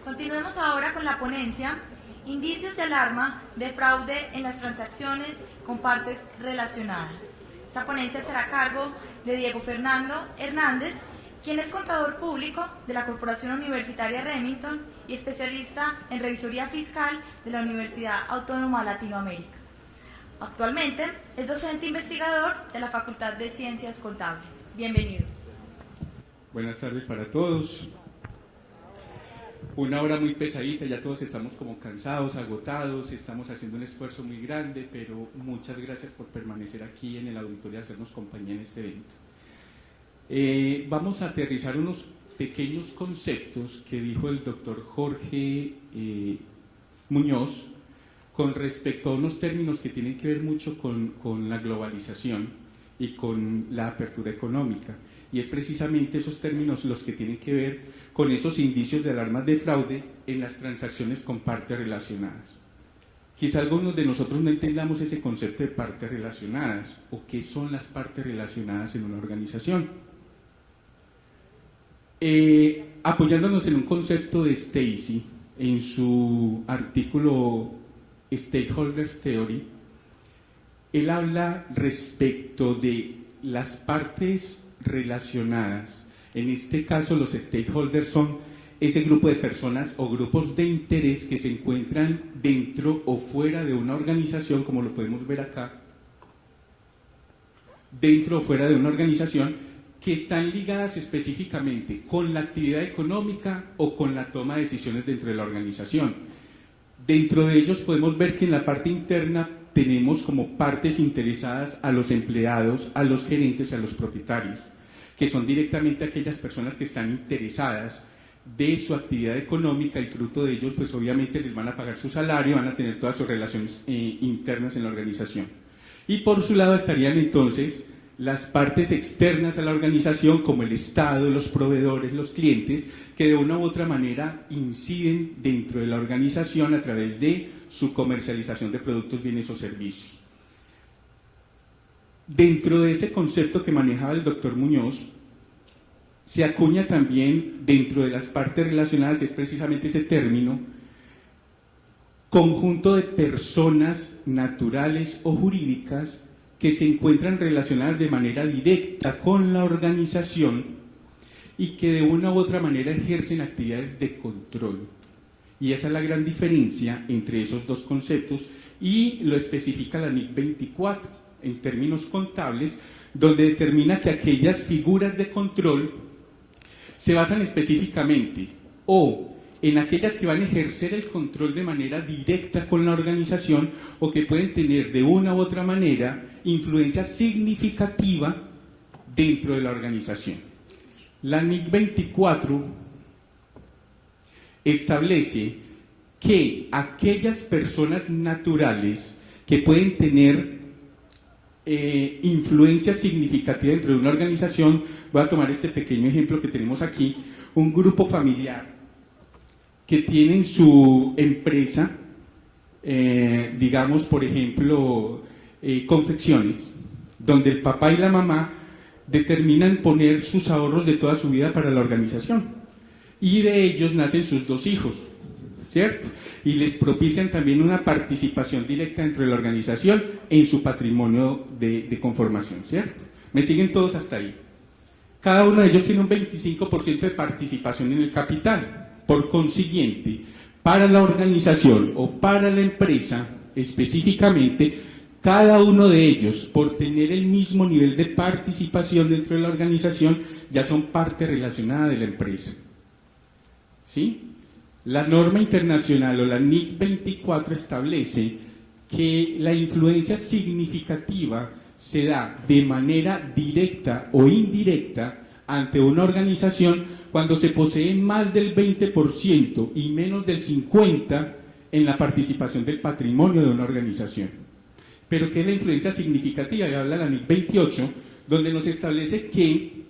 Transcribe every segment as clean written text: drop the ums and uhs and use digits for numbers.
Continuemos ahora con la ponencia Indicios de alarma de fraude en las transacciones con partes relacionadas. Esta ponencia será a cargo de Diego Fernando Hernández, quien es contador público de la Corporación Universitaria Remington y especialista en revisoría fiscal de la Universidad Autónoma de Latinoamérica. Actualmente es docente investigador de la Facultad de Ciencias Contables. Bienvenido. Buenas tardes para todos. Una hora muy pesadita, ya todos estamos como cansados, agotados, estamos haciendo un esfuerzo muy grande, pero muchas gracias por permanecer aquí en el auditorio y hacernos compañía en este evento. Vamos a aterrizar unos pequeños conceptos que dijo el doctor Jorge Muñoz con respecto a unos términos que tienen que ver mucho con la globalización y con la apertura económica. Y es precisamente esos términos los que tienen que ver con esos indicios de alarmas de fraude en las transacciones con partes relacionadas. Quizá algunos de nosotros no entendamos ese concepto de partes relacionadas o qué son las partes relacionadas en una organización. Apoyándonos en un concepto de Stacy, en su artículo Stakeholders Theory, él habla respecto de las partes relacionadas. En este caso, los stakeholders son ese grupo de personas o grupos de interés que se encuentran dentro o fuera de una organización, como lo podemos ver acá, dentro o fuera de una organización, que están ligadas específicamente con la actividad económica o con la toma de decisiones dentro de la organización. Dentro de ellos podemos ver que en la parte interna tenemos como partes interesadas a los empleados, a los gerentes, a los propietarios, que son directamente aquellas personas que están interesadas de su actividad económica y fruto de ellos, pues obviamente les van a pagar su salario, van a tener todas sus relaciones internas en la organización. Y por su lado estarían entonces las partes externas a la organización, como el Estado, los proveedores, los clientes, que de una u otra manera inciden dentro de la organización a través de su comercialización de productos, bienes o servicios. Dentro de ese concepto que manejaba el doctor Muñoz, se acuña también dentro de las partes relacionadas, es precisamente ese término, conjunto de personas naturales o jurídicas que se encuentran relacionadas de manera directa con la organización y que de una u otra manera ejercen actividades de control. Y esa es la gran diferencia entre esos dos conceptos y lo especifica la NIC 24 en términos contables, donde determina que aquellas figuras de control se basan específicamente o en aquellas que van a ejercer el control de manera directa con la organización o que pueden tener de una u otra manera influencia significativa dentro de la organización. La NIC 24 establece que aquellas personas naturales que pueden tener influencia significativa dentro de una organización, voy a tomar este pequeño ejemplo que tenemos aquí, un grupo familiar que tienen su empresa, digamos por ejemplo, confecciones, donde el papá y la mamá determinan poner sus ahorros de toda su vida para la organización y de ellos nacen sus dos hijos, ¿cierto? Y les propician también una participación directa dentro de la organización en su patrimonio de conformación, ¿cierto? ¿Me siguen todos hasta ahí? Cada uno de ellos tiene un 25% de participación en el capital. Por consiguiente, para la organización o para la empresa específicamente, cada uno de ellos, por tener el mismo nivel de participación dentro de la organización, ya son parte relacionada de la empresa. ¿Sí? La norma internacional o la NIC 24 establece que la influencia significativa se da de manera directa o indirecta ante una organización cuando se posee más del 20% y menos del 50% en la participación del patrimonio de una organización. Pero ¿qué es la influencia significativa? Ya habla la NIC 28, donde nos establece que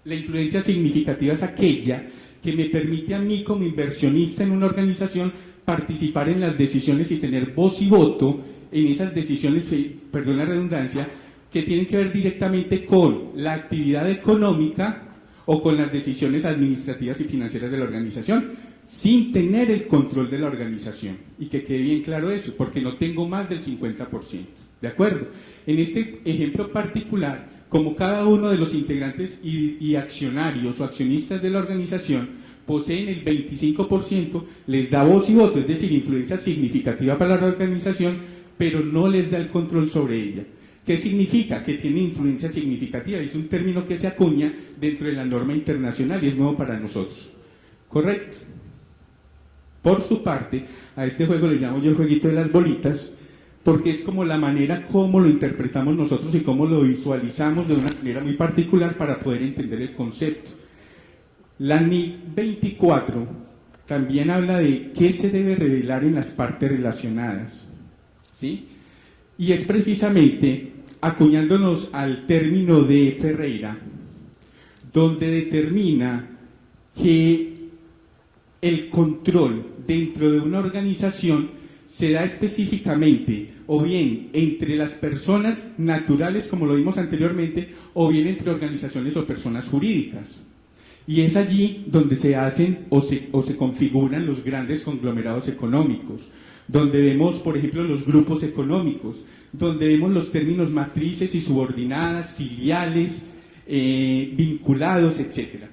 la influencia significativa es aquella que me permite a mí como inversionista en una organización participar en las decisiones y tener voz y voto en esas decisiones, perdón la redundancia, que tienen que ver directamente con la actividad económica o con las decisiones administrativas y financieras de la organización. sin tener el control de la organización. Y que quede bien claro eso, porque no tengo más del 50%. ¿De acuerdo? En este ejemplo particular, como cada uno de los integrantes y accionarios o accionistas de la organización poseen el 25%, les da voz y voto, es decir, influencia significativa para la organización, pero no les da el control sobre ella. ¿Qué significa? Que tiene influencia significativa. Es un término que se acuña dentro de la norma internacional y es nuevo para nosotros. ¿Correcto? Por su parte, a este juego le llamo yo el jueguito de las bolitas, porque es como la manera como lo interpretamos nosotros y cómo lo visualizamos de una manera muy particular para poder entender el concepto. La NIC 24 también habla de qué se debe revelar en las partes relacionadas, ¿sí? Y es precisamente acuñándonos al término de Ferreira, donde determina que el control dentro de una organización se da específicamente o bien entre las personas naturales, como lo vimos anteriormente, o bien entre organizaciones o personas jurídicas. Y es allí donde se hacen o se configuran los grandes conglomerados económicos, donde vemos, por ejemplo, los grupos económicos, donde vemos los términos matrices y subordinadas, filiales, vinculados, etc.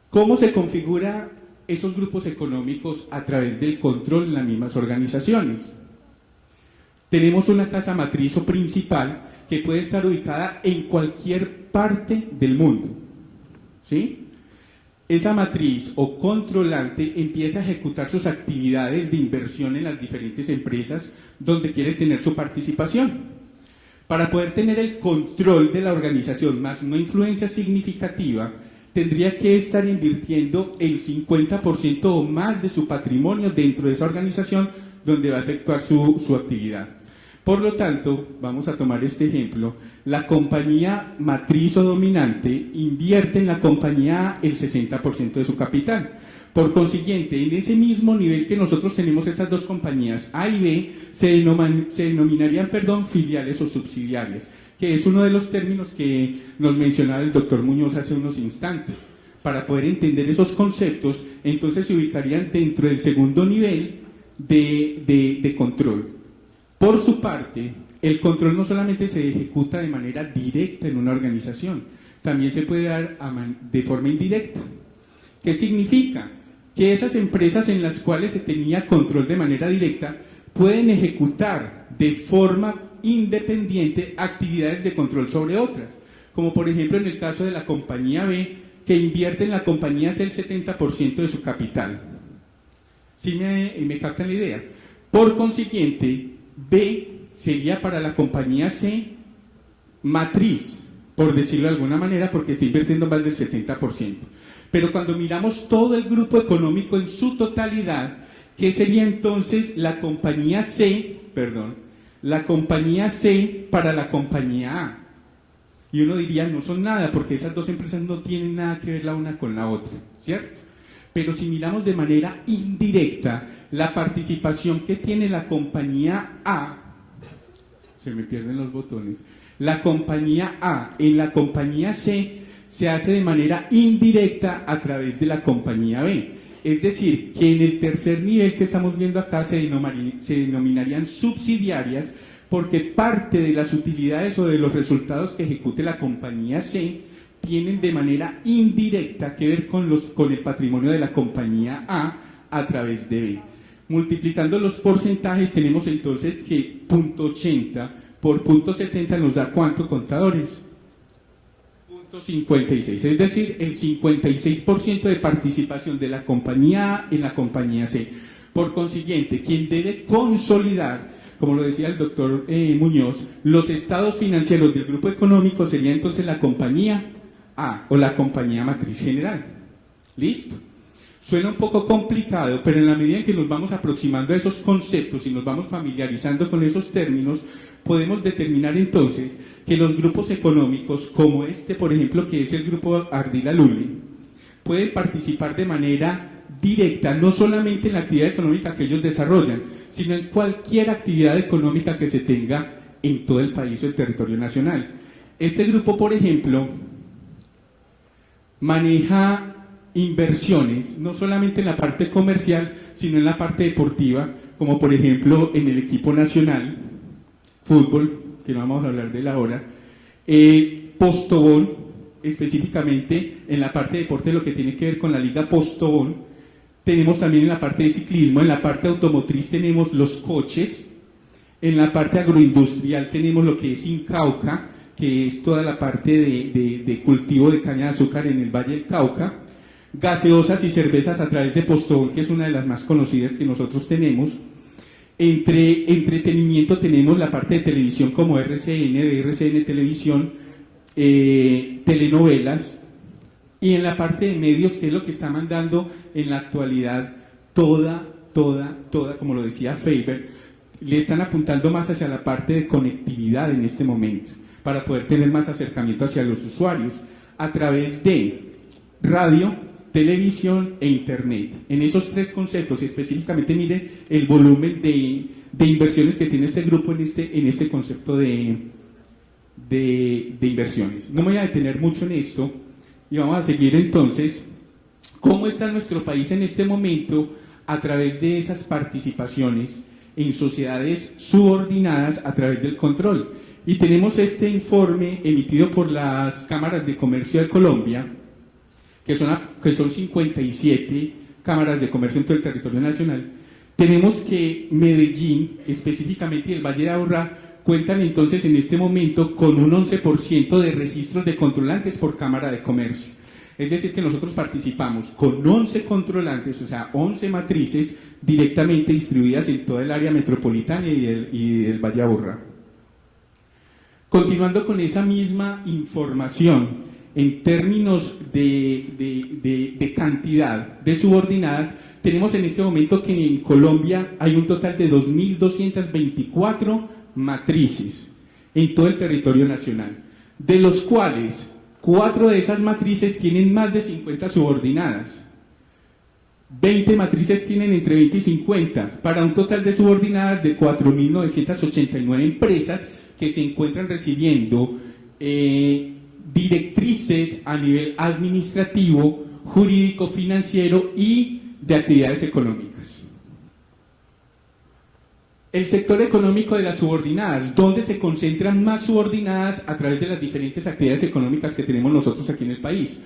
¿Cómo se configura esos grupos económicos? A través del control en las mismas organizaciones. Tenemos una casa matriz o principal que puede estar ubicada en cualquier parte del mundo, ¿sí? Esa matriz o controlante empieza a ejecutar sus actividades de inversión en las diferentes empresas donde quiere tener su participación. Para poder tener el control de la organización más una influencia significativa, tendría que estar invirtiendo el 50% o más de su patrimonio dentro de esa organización donde va a efectuar su actividad. Por lo tanto, vamos a tomar este ejemplo, la compañía matriz o dominante invierte en la compañía A el 60% de su capital. Por consiguiente, en ese mismo nivel que nosotros tenemos estas dos compañías, A y B, se denominarían filiales o subsidiarias, que es uno de los términos que nos mencionaba el doctor Muñoz hace unos instantes. Para poder entender esos conceptos, entonces se ubicarían dentro del segundo nivel de control. Por su parte, el control no solamente se ejecuta de manera directa en una organización, también se puede dar de forma indirecta. ¿Qué significa? Que esas empresas en las cuales se tenía control de manera directa pueden ejecutar de forma independiente actividades de control sobre otras, como por ejemplo en el caso de la compañía B, que invierte en la compañía C el 70% de su capital. ¿Sí me captan la idea? Por consiguiente, B sería para la compañía C matriz, por decirlo de alguna manera, porque está invirtiendo más del 70%. Pero cuando miramos todo el grupo económico en su totalidad, ¿qué sería entonces la compañía C, la compañía C para la compañía A? Y uno diría, no son nada, porque esas dos empresas no tienen nada que ver la una con la otra, ¿cierto? Pero si miramos de manera indirecta, la participación que tiene la compañía A, se me pierden los botones, la compañía A en la compañía C se hace de manera indirecta a través de la compañía B. Es decir, que en el tercer nivel que estamos viendo acá se denominarían subsidiarias, porque parte de las utilidades o de los resultados que ejecute la compañía C tienen de manera indirecta que ver con el patrimonio de la compañía A través de B. Multiplicando los porcentajes tenemos entonces que .80 por .70 nos da ¿cuánto, contadores? 56, es decir, el 56% de participación de la compañía A en la compañía C. Por consiguiente, quien debe consolidar, como lo decía el doctor Muñoz, los estados financieros del grupo económico sería entonces la compañía A o la compañía matriz general. ¿Listo? Suena un poco complicado, pero en la medida en que nos vamos aproximando a esos conceptos y nos vamos familiarizando con esos términos, podemos determinar entonces que los grupos económicos, como este, por ejemplo, que es el grupo Ardila Lule, pueden participar de manera directa, no solamente en la actividad económica que ellos desarrollan, sino en cualquier actividad económica que se tenga en todo el país o el territorio nacional. Este grupo, por ejemplo, maneja inversiones, no solamente en la parte comercial, sino en la parte deportiva, como por ejemplo en el equipo nacional, fútbol, que no vamos a hablar de él ahora, Postobón, específicamente en la parte de deporte, lo que tiene que ver con la Liga Postobón. Tenemos también en la parte de ciclismo, en la parte automotriz tenemos los coches, en la parte agroindustrial tenemos lo que es Incauca, que es toda la parte de cultivo de caña de azúcar en el Valle del Cauca, gaseosas y cervezas a través de Postobón, que es una de las más conocidas que nosotros tenemos. Entre entretenimiento tenemos la parte de televisión como RCN Televisión, telenovelas, y en la parte de medios, que es lo que está mandando en la actualidad toda, como lo decía Faber, le están apuntando más hacia la parte de conectividad en este momento, para poder tener más acercamiento hacia los usuarios, a través de radio, televisión e internet. En esos tres conceptos, específicamente, mire el volumen de inversiones que tiene este grupo en este concepto de inversiones. No me voy a detener mucho en esto y vamos a seguir entonces. ¿Cómo está nuestro país en este momento a través de esas participaciones en sociedades subordinadas a través del control? Y tenemos este informe emitido por las cámaras de comercio de Colombia, que son 57 cámaras de comercio en todo el territorio nacional. Tenemos que Medellín, específicamente, y el Valle de Aburrá, cuentan entonces en este momento con un 11% de registros de controlantes por cámara de comercio. Es decir, que nosotros participamos con 11 controlantes, o sea, 11 matrices directamente distribuidas en toda el área metropolitana y del Valle de Aburrá. Continuando con esa misma información, en términos de cantidad de subordinadas, tenemos en este momento que en Colombia hay un total de 2.224 matrices en todo el territorio nacional, de los cuales 4 de esas matrices tienen más de 50 subordinadas, 20 matrices tienen entre 20 y 50, para un total de subordinadas de 4.989 empresas que se encuentran recibiendo directrices a nivel administrativo, jurídico, financiero y de actividades económicas. El sector económico de las subordinadas, ¿dónde se concentran más subordinadas a través de las diferentes actividades económicas que tenemos nosotros aquí en el país?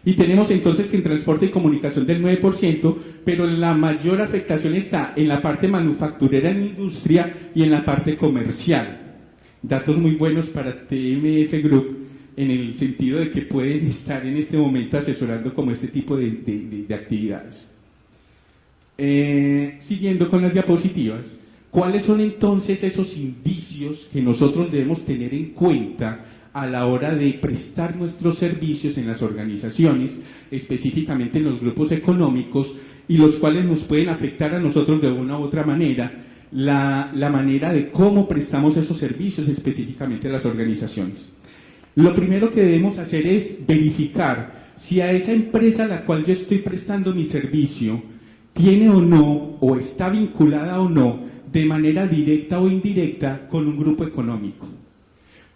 Y tenemos entonces que en transporte y comunicación del 9%, pero la mayor afectación está en la parte manufacturera, en industria y en la parte comercial. Datos muy buenos para TMF Group, en el sentido de que pueden estar en este momento asesorando como este tipo de actividades. Siguiendo con las diapositivas, ¿cuáles son entonces esos indicios que nosotros debemos tener en cuenta a la hora de prestar nuestros servicios en las organizaciones, específicamente en los grupos económicos, y los cuales nos pueden afectar a nosotros de una u otra manera, la manera de cómo prestamos esos servicios específicamente a las organizaciones? Lo primero que debemos hacer es verificar si a esa empresa a la cual yo estoy prestando mi servicio tiene o no, o está vinculada o no, de manera directa o indirecta con un grupo económico.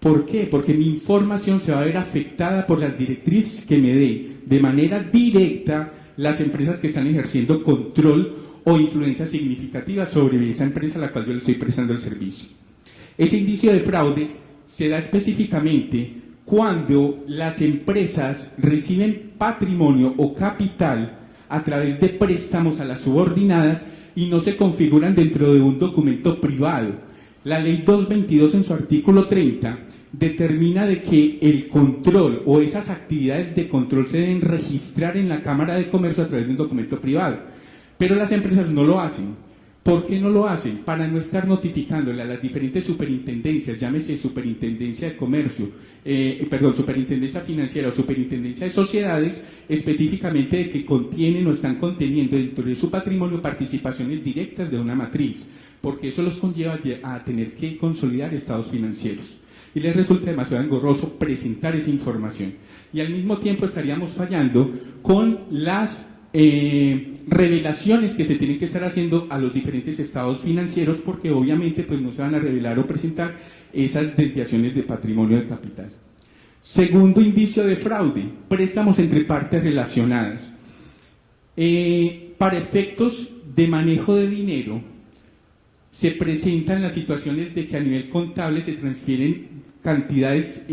¿Por qué? Porque mi información se va a ver afectada por las directrices que me dé de manera directa las empresas que están ejerciendo control o influencia significativa sobre esa empresa a la cual yo le estoy prestando el servicio. Ese indicio de fraude se da específicamente cuando las empresas reciben patrimonio o capital a través de préstamos a las subordinadas y no se configuran dentro de un documento privado. La Ley 222 en su artículo 30 determina de que el control o esas actividades de control se deben registrar en la Cámara de Comercio a través de un documento privado, pero las empresas no lo hacen. ¿Por qué no lo hacen? Para no estar notificándole a las diferentes superintendencias, llámese Superintendencia de Comercio, Superintendencia Financiera o Superintendencia de Sociedades, específicamente de que contienen o están conteniendo dentro de su patrimonio participaciones directas de una matriz, porque eso los conlleva a tener que consolidar estados financieros. Y les resulta demasiado engorroso presentar esa información. Y al mismo tiempo estaríamos fallando con las revelaciones que se tienen que estar haciendo a los diferentes estados financieros, porque obviamente pues no se van a revelar o presentar esas desviaciones de patrimonio de capital. Segundo indicio de fraude, préstamos entre partes relacionadas. Para efectos de manejo de dinero, se presentan las situaciones de que a nivel contable se transfieren cantidades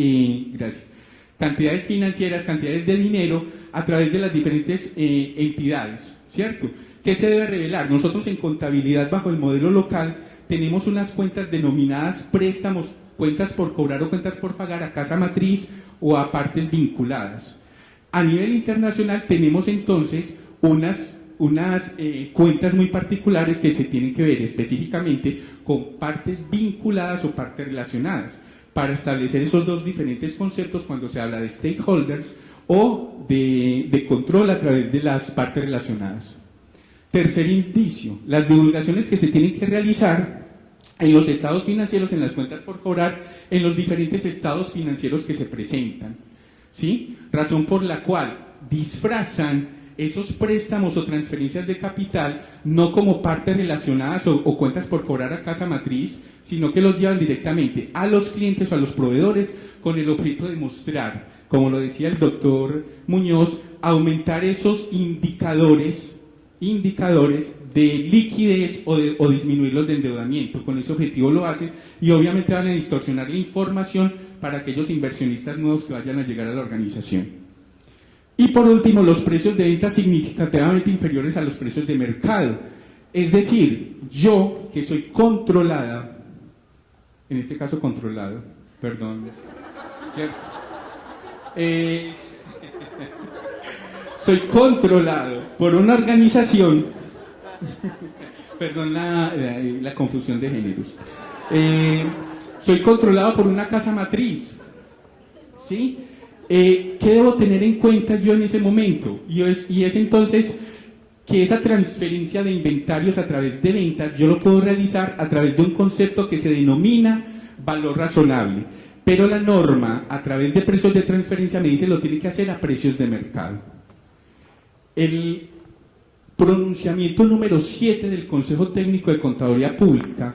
financieras, cantidades de dinero a través de las diferentes entidades, ¿cierto? ¿Qué se debe revelar? Nosotros en contabilidad bajo el modelo local tenemos unas cuentas denominadas préstamos, cuentas por cobrar o cuentas por pagar a casa matriz o a partes vinculadas. A nivel internacional tenemos entonces unas cuentas muy particulares que se tienen que ver específicamente con partes vinculadas o partes relacionadas, para establecer esos dos diferentes conceptos cuando se habla de stakeholders o de control a través de las partes relacionadas. Tercer indicio, las divulgaciones que se tienen que realizar en los estados financieros, en las cuentas por cobrar, en los diferentes estados financieros que se presentan, ¿sí? Razón por la cual disfrazan esos préstamos o transferencias de capital no como partes relacionadas o cuentas por cobrar a casa matriz, sino que los llevan directamente a los clientes o a los proveedores con el objeto de mostrar, como lo decía el doctor Muñoz, aumentar esos indicadores de liquidez o disminuirlos de endeudamiento. Con ese objetivo lo hacen y obviamente van a distorsionar la información para aquellos inversionistas nuevos que vayan a llegar a la organización. Y por último, los precios de venta significativamente inferiores a los precios de mercado. Es decir, yo que soy controlada, en este caso controlado, perdón, ¿cierto? Soy controlado por una organización, perdón la confusión de géneros, soy controlado por una casa matriz, ¿sí? ¿Qué debo tener en cuenta yo en ese momento? Y es entonces que esa transferencia de inventarios a través de ventas yo lo puedo realizar a través de un concepto que se denomina valor razonable, pero la norma a través de precios de transferencia me dice lo tiene que hacer a precios de mercado. El pronunciamiento número 7 del Consejo Técnico de Contaduría Pública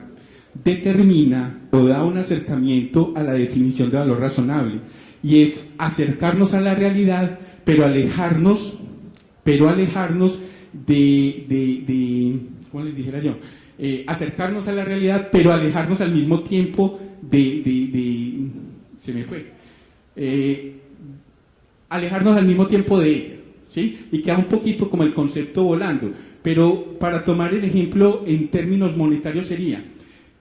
determina o da un acercamiento a la definición de valor razonable, y es acercarnos a la realidad, pero alejarnos de ¿cómo les dijera yo? Acercarnos a la realidad, pero alejarnos al mismo tiempo alejarnos al mismo tiempo de ella, ¿sí? Y queda un poquito como el concepto volando, pero para tomar el ejemplo en términos monetarios sería,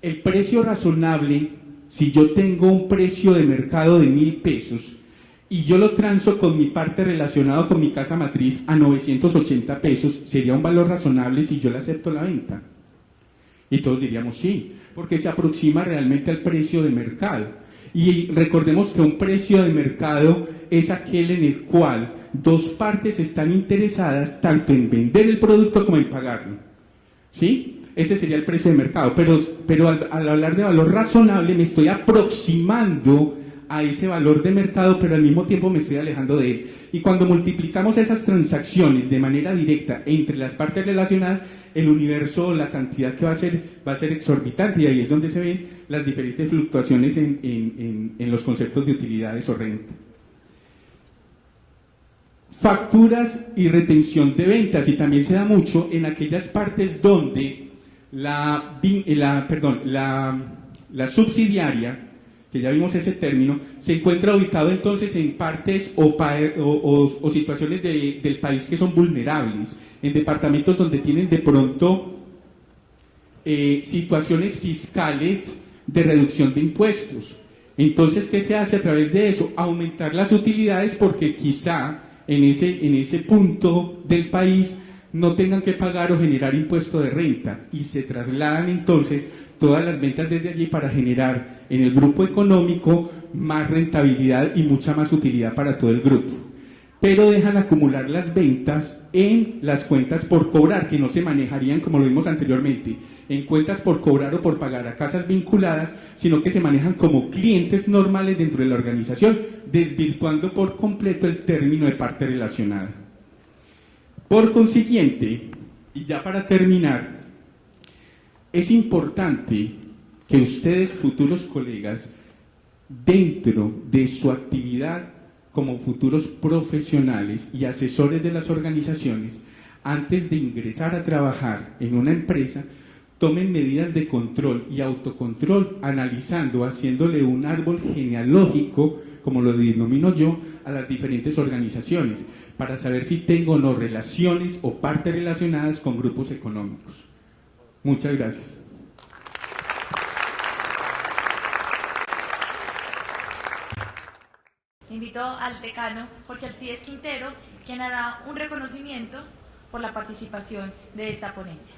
el precio razonable, si yo tengo un precio de mercado de 1.000 pesos y yo lo transo con mi parte relacionada con mi casa matriz a 980 pesos, ¿sería un valor razonable si yo le acepto la venta? Y todos diríamos sí, porque se aproxima realmente al precio de mercado. Y recordemos que un precio de mercado es aquel en el cual dos partes están interesadas tanto en vender el producto como en pagarlo, ¿sí? Ese sería el precio de mercado, pero al hablar de valor razonable me estoy aproximando a ese valor de mercado, pero al mismo tiempo me estoy alejando de él. Y cuando multiplicamos esas transacciones de manera directa entre las partes relacionadas, el universo, la cantidad que va a ser exorbitante, y ahí es donde se ven las diferentes fluctuaciones en los conceptos de utilidades o renta. Facturas y retención de ventas, y también se da mucho en aquellas partes donde la subsidiaria, que ya vimos ese término, se encuentra ubicado entonces en partes o situaciones del país que son vulnerables, en departamentos donde tienen de pronto situaciones fiscales de reducción de impuestos. Entonces, ¿qué se hace a través de eso? Aumentar las utilidades, porque quizá en ese punto del país no tengan que pagar o generar impuesto de renta, y se trasladan entonces todas las ventas desde allí para generar en el grupo económico más rentabilidad y mucha más utilidad para todo el grupo. Pero dejan acumular las ventas en las cuentas por cobrar, que no se manejarían, como lo vimos anteriormente, en cuentas por cobrar o por pagar a casas vinculadas, sino que se manejan como clientes normales dentro de la organización, desvirtuando por completo el término de parte relacionada. Por consiguiente, y ya para terminar, es importante que ustedes, futuros colegas, dentro de su actividad como futuros profesionales y asesores de las organizaciones, antes de ingresar a trabajar en una empresa, tomen medidas de control y autocontrol, analizando, haciéndole un árbol genealógico, como lo denomino yo, a las diferentes organizaciones, para saber si tengo o no relaciones o partes relacionadas con grupos económicos. Muchas gracias. Invito al decano Jorge Alcides Quintero, quien hará un reconocimiento por la participación de esta ponencia.